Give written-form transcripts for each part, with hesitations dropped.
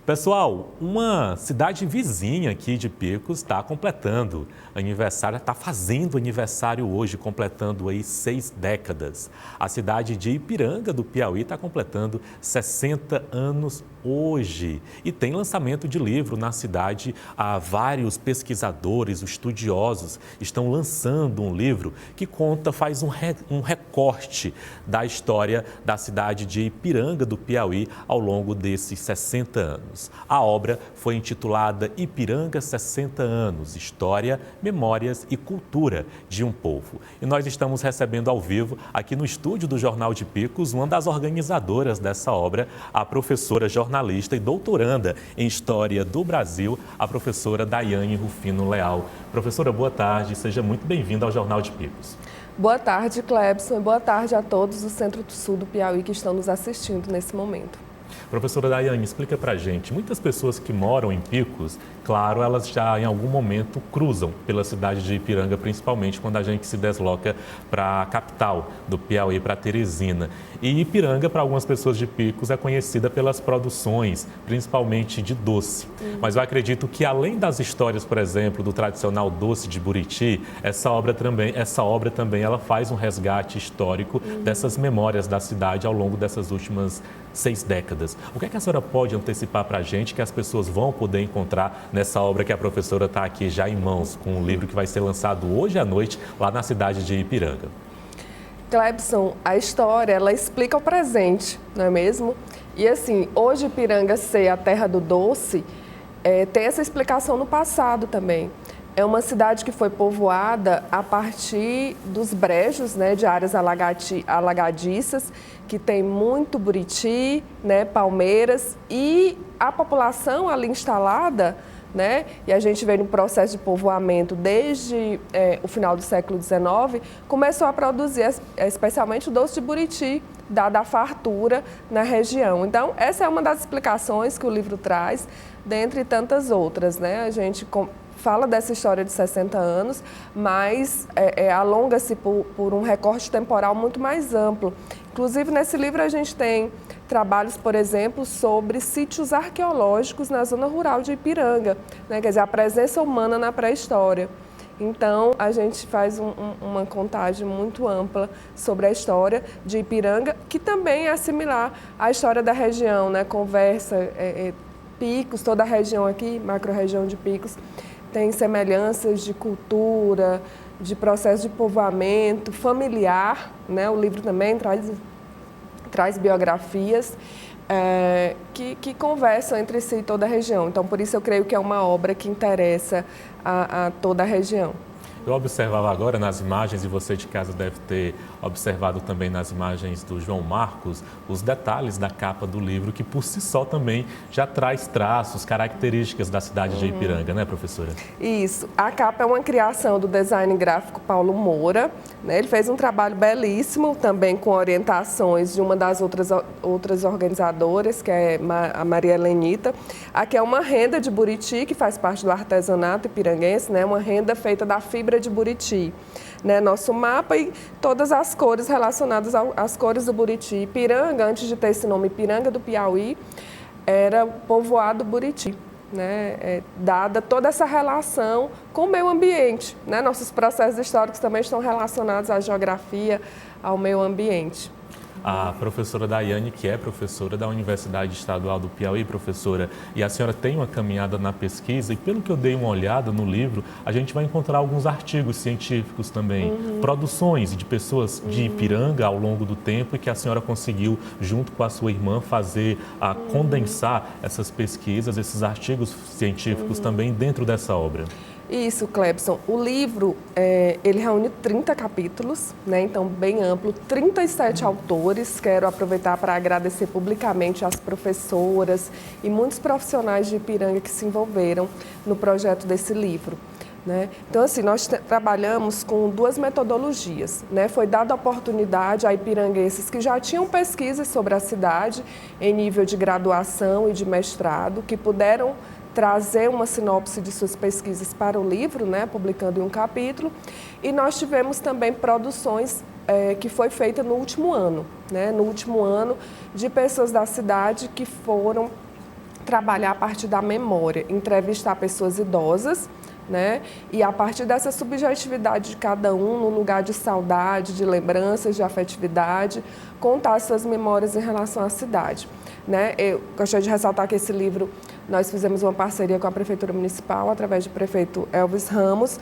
Pessoal, uma cidade vizinha aqui de Picos está completando aniversário, está fazendo aniversário hoje, completando aí 6 décadas. A cidade de Ipiranga, do Piauí, está completando 60 anos hoje. E tem lançamento de livro na cidade. Há vários pesquisadores, estudiosos, estão lançando um livro que faz um recorte da história da cidade de Ipiranga, do Piauí, ao longo desses 60 anos. A obra foi intitulada Ipiranga 60 anos, História, Memórias e Cultura de um Povo. E nós estamos recebendo ao vivo, aqui no estúdio do Jornal de Picos, uma das organizadoras dessa obra, a professora, jornalista e doutoranda em História do Brasil, a professora Daiane Rufino Leal. Professora, boa tarde, seja muito bem-vinda ao Jornal de Picos. Boa tarde, Clebson, e boa tarde a todos do Centro-Sul do Piauí que estão nos assistindo nesse momento. Professora Daiane, explica pra gente, muitas pessoas que moram em Picos, claro, elas já em algum momento cruzam pela cidade de Ipiranga, principalmente quando a gente se desloca para a capital do Piauí, para Teresina. E Ipiranga, para algumas pessoas de Picos, é conhecida pelas produções, principalmente de doce. Mas eu acredito que além das histórias, por exemplo, do tradicional doce de Buriti, essa obra também ela faz um resgate histórico dessas memórias da cidade ao longo dessas últimas 6 décadas. O que é que a senhora pode antecipar para a gente que as pessoas vão poder encontrar nessa obra que a professora está aqui já em mãos, com um livro que vai ser lançado hoje à noite lá na cidade de Ipiranga? Clebson, a história, ela explica o presente, não é mesmo? E assim, hoje Ipiranga ser a terra do doce, tem essa explicação no passado também. É uma cidade que foi povoada a partir dos brejos, né, de áreas alagadiças, que tem muito buriti, né, palmeiras, e a população ali instalada, né, e a gente vê no processo de povoamento desde o final do século XIX, começou a produzir especialmente o doce de buriti, dada a fartura na região. Então, essa é uma das explicações que o livro traz, dentre tantas outras, né? A gente fala dessa história de 60 anos, mas alonga-se por um recorte temporal muito mais amplo. Inclusive, nesse livro a gente tem trabalhos, por exemplo, sobre sítios arqueológicos na zona rural de Ipiranga, né? Quer dizer, a presença humana na pré-história. Então, a gente faz uma contagem muito ampla sobre a história de Ipiranga, que também é similar à história da região, né? Conversa, Picos, toda a região aqui, macro-região de Picos, tem semelhanças de cultura, de processo de povoamento, familiar, né? O livro também traz biografias que conversam entre si toda a região. Então, por isso eu creio que é uma obra que interessa a toda a região. Eu observava agora nas imagens, e você de casa deve ter observado também nas imagens do João Marcos, os detalhes da capa do livro, que por si só também já traz traços, características da cidade de Ipiranga, né, professora? Isso. A capa é uma criação do design gráfico Paulo Moura, né? Ele fez um trabalho belíssimo, também com orientações de uma das outras organizadoras, que é a Maria Helenita. Aqui é uma renda de Buriti, que faz parte do artesanato ipiranguense, né? Uma renda feita da fibra de Buriti, né? Nosso mapa e todas as cores relacionadas às cores do Buriti. Ipiranga, antes de ter esse nome Ipiranga do Piauí, era povoado Buriti, né? Dada toda essa relação com o meio ambiente, né? Nossos processos históricos também estão relacionados à geografia, ao meio ambiente. A professora Daiane, que é professora da Universidade Estadual do Piauí, professora, e a senhora tem uma caminhada na pesquisa, e pelo que eu dei uma olhada no livro, a gente vai encontrar alguns artigos científicos também, produções de pessoas de Ipiranga ao longo do tempo, e que a senhora conseguiu, junto com a sua irmã, condensar essas pesquisas, esses artigos científicos também dentro dessa obra. Isso, Clebson. O livro, ele reúne 30 capítulos, né? Então bem amplo, 37 autores. Quero aproveitar para agradecer publicamente às professoras e muitos profissionais de Ipiranga que se envolveram no projeto desse livro, né? Então, assim, nós trabalhamos com 2 metodologias, né? Foi dada a oportunidade a ipiranguenses que já tinham pesquisas sobre a cidade em nível de graduação e de mestrado, que puderam trazer uma sinopse de suas pesquisas para o livro, né, publicando em um capítulo. E nós tivemos também produções que foi feita no último ano, né, de pessoas da cidade que foram trabalhar a partir da memória, entrevistar pessoas idosas, né? E a partir dessa subjetividade de cada um, no lugar de saudade, de lembranças, de afetividade, contar suas memórias em relação à cidade, né? Eu gostaria de ressaltar que esse livro nós fizemos uma parceria com a Prefeitura Municipal, através do prefeito Elvis Ramos,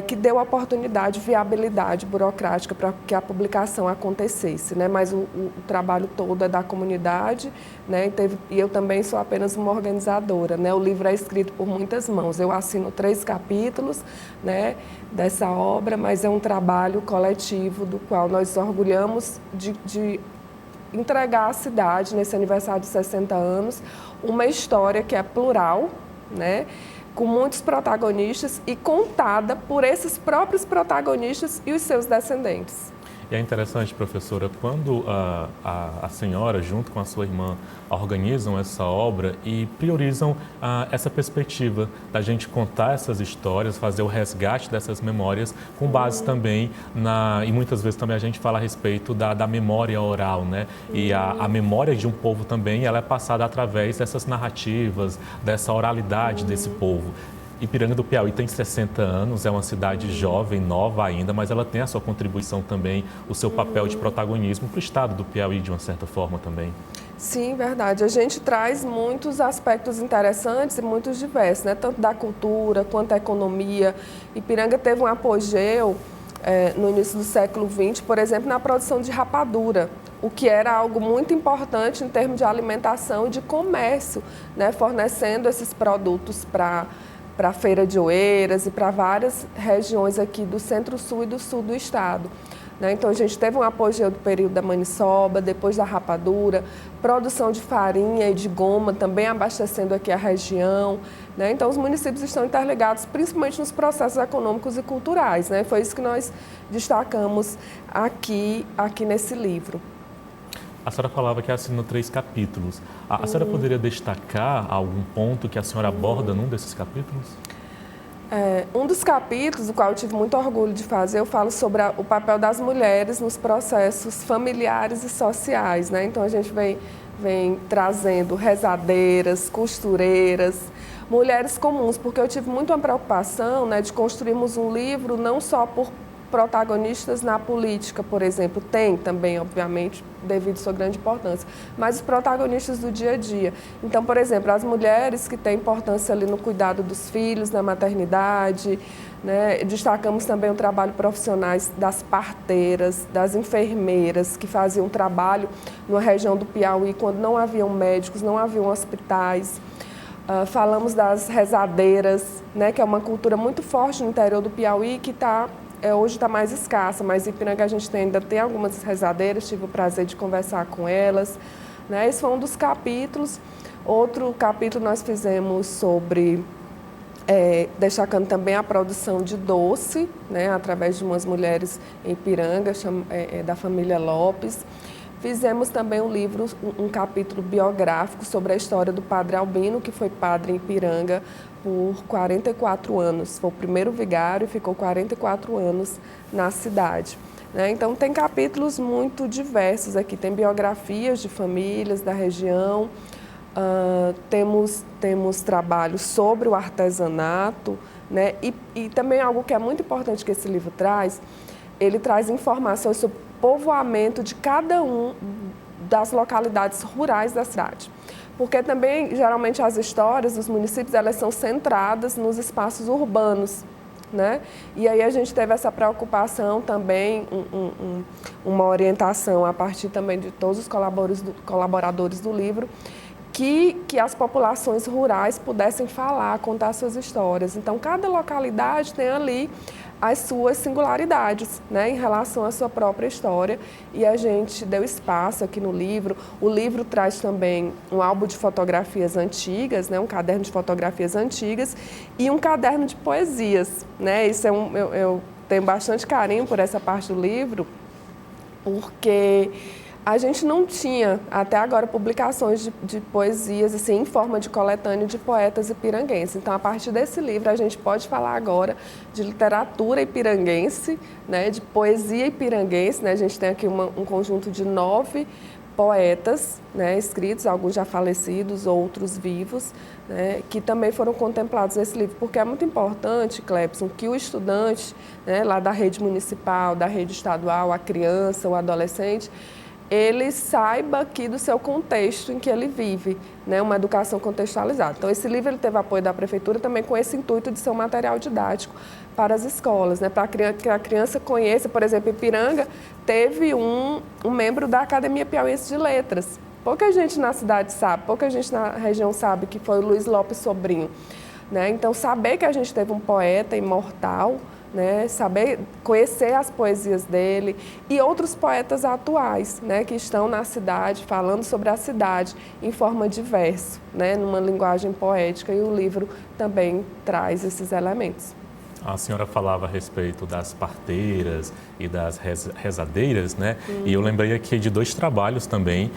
que deu oportunidade, viabilidade burocrática para que a publicação acontecesse, né? Mas o trabalho todo é da comunidade, né? E eu também sou apenas uma organizadora, né? O livro é escrito por muitas mãos. Eu assino 3 capítulos, né, dessa obra, mas é um trabalho coletivo do qual nós orgulhamos de entregar à cidade, nesse aniversário de 60 anos, uma história que é plural, né, com muitos protagonistas e contada por esses próprios protagonistas e os seus descendentes. E é interessante, professora, quando a senhora, junto com a sua irmã, organizam essa obra e priorizam essa perspectiva da gente contar essas histórias, fazer o resgate dessas memórias, com base também e muitas vezes também a gente fala a respeito da memória oral, né? E a memória de um povo também, ela é passada através dessas narrativas, dessa oralidade desse povo. Ipiranga do Piauí tem 60 anos, é uma cidade jovem, nova ainda, mas ela tem a sua contribuição também, o seu papel de protagonismo para o estado do Piauí, de uma certa forma também. Sim, verdade. A gente traz muitos aspectos interessantes e muitos diversos, né? Tanto da cultura quanto da economia. Ipiranga teve um apogeu no início do século XX, por exemplo, na produção de rapadura, o que era algo muito importante em termos de alimentação e de comércio, né? Fornecendo esses produtos para a Feira de Oeiras e para várias regiões aqui do centro-sul e do sul do estado. Né? Então, a gente teve um apogeu do período da maniçoba, depois da rapadura, produção de farinha e de goma, também abastecendo aqui a região. Né? Então, os municípios estão interligados, principalmente nos processos econômicos e culturais. Né? Foi isso que nós destacamos aqui nesse livro. A senhora falava que assinou 3 capítulos. A senhora poderia destacar algum ponto que a senhora aborda num desses capítulos? Um dos capítulos, do qual eu tive muito orgulho de fazer, eu falo sobre o papel das mulheres nos processos familiares e sociais. Né? Então, a gente vem trazendo rezadeiras, costureiras, mulheres comuns, porque eu tive muito uma preocupação, né, de construirmos um livro não só por protagonistas na política, por exemplo, tem também, obviamente, devido à sua grande importância, mas os protagonistas do dia a dia. Então, por exemplo, as mulheres que têm importância ali no cuidado dos filhos, na maternidade, né? Destacamos também o trabalho profissionais das parteiras, das enfermeiras, que faziam trabalho numa região do Piauí quando não haviam médicos, não haviam hospitais. Falamos das rezadeiras, né? Que é uma cultura muito forte no interior do Piauí que hoje está mais escassa, mas em Ipiranga a gente ainda tem algumas rezadeiras, tive o prazer de conversar com elas. Né? Esse foi um dos capítulos. Outro capítulo nós fizemos sobre, destacando também a produção de doce, né? Através de umas mulheres em Ipiranga, da família Lopes. Fizemos também um capítulo biográfico sobre a história do padre Albino, que foi padre em Ipiranga por 44 anos. Foi o primeiro vigário e ficou 44 anos na cidade. Né? Então, tem capítulos muito diversos aqui. Tem biografias de famílias da região, temos trabalhos sobre o artesanato, né? E também algo que é muito importante que esse livro traz, ele traz informações sobre o povoamento de cada um das localidades rurais da cidade. Porque também, geralmente, as histórias dos municípios, elas são centradas nos espaços urbanos, né? E aí a gente teve essa preocupação também, uma orientação a partir também de todos os colaboradores do livro, que as populações rurais pudessem falar, contar suas histórias. Então, cada localidade tem ali as suas singularidades, né, em relação à sua própria história, e a gente deu espaço aqui no livro. O livro traz também um álbum de fotografias antigas, né, um caderno de fotografias antigas e um caderno de poesias. Né? Isso eu tenho bastante carinho por essa parte do livro, porque a gente não tinha, até agora, publicações de poesias assim, em forma de coletânea de poetas ipiranguenses. Então, a partir desse livro, a gente pode falar agora de literatura ipiranguense, né, de poesia ipiranguense. Né? A gente tem aqui um conjunto de 9 poetas, né, escritos, alguns já falecidos, outros vivos, né, que também foram contemplados nesse livro, porque é muito importante, Clebson, que o estudante, né, lá da rede municipal, da rede estadual, a criança, o adolescente, ele saiba aqui do seu contexto em que ele vive, né, uma educação contextualizada. Então, esse livro ele teve apoio da prefeitura também com esse intuito de ser um material didático para as escolas, né, para que a criança conheça. Por exemplo, Ipiranga teve um membro da Academia Piauiense de Letras. Pouca gente na cidade sabe, pouca gente na região sabe que foi o Luiz Lopes Sobrinho, né? Então, saber que a gente teve um poeta imortal, né, saber conhecer as poesias dele e outros poetas atuais, né, que estão na cidade, falando sobre a cidade em forma de verso, né, numa linguagem poética, e o livro também traz esses elementos. A senhora falava a respeito das parteiras e das rezadeiras, né? E eu lembrei aqui de 2 trabalhos também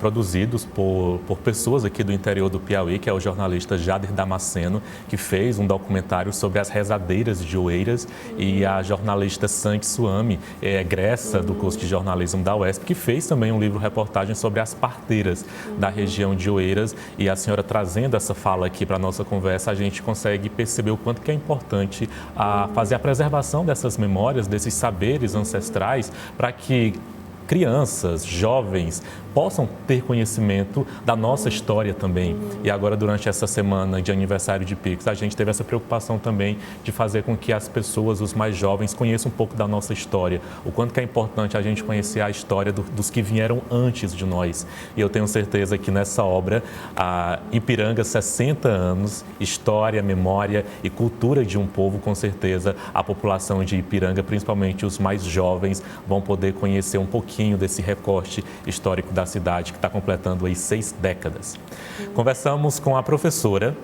produzidos por pessoas aqui do interior do Piauí, que é o jornalista Jader Damasceno, que fez um documentário sobre as rezadeiras de Oeiras, e a jornalista Santi Suami, egressa do curso de jornalismo da UESP, que fez também um livro-reportagem sobre as parteiras da região de Oeiras. E a senhora trazendo essa fala aqui para a nossa conversa, a gente consegue perceber o quanto que é importante fazer a preservação dessas memórias, desses saberes ancestrais, para que crianças, jovens possam ter conhecimento da nossa história também. E agora, durante essa semana de aniversário de Picos, a gente teve essa preocupação também de fazer com que as pessoas, os mais jovens, conheçam um pouco da nossa história. O quanto que é importante a gente conhecer a história dos que vieram antes de nós. E eu tenho certeza que nessa obra, a Ipiranga, 60 anos, história, memória e cultura de um povo, com certeza a população de Ipiranga, principalmente os mais jovens, vão poder conhecer um pouquinho desse recorte histórico da cidade, que está completando aí 6 décadas. Conversamos com a professora,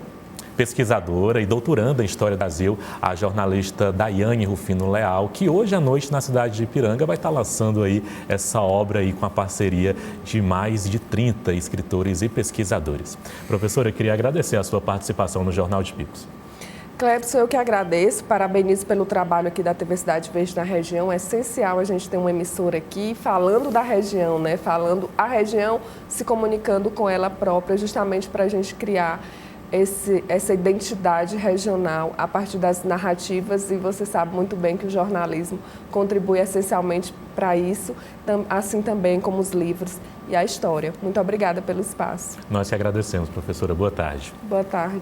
pesquisadora e doutoranda em História do Brasil, a jornalista Daiane Rufino Leal, que hoje à noite na cidade de Ipiranga vai estar lançando aí essa obra aí com a parceria de mais de 30 escritores e pesquisadores. Professora, eu queria agradecer a sua participação no Jornal de Picos. Clebson, eu que agradeço, parabenizo pelo trabalho aqui da TV Cidade Verde na região. É essencial a gente ter uma emissora aqui falando da região, né? Falando a região, se comunicando com ela própria, justamente para a gente criar essa identidade regional a partir das narrativas, e você sabe muito bem que o jornalismo contribui essencialmente para isso, assim também como os livros e a história. Muito obrigada pelo espaço. Nós te agradecemos, professora. Boa tarde. Boa tarde.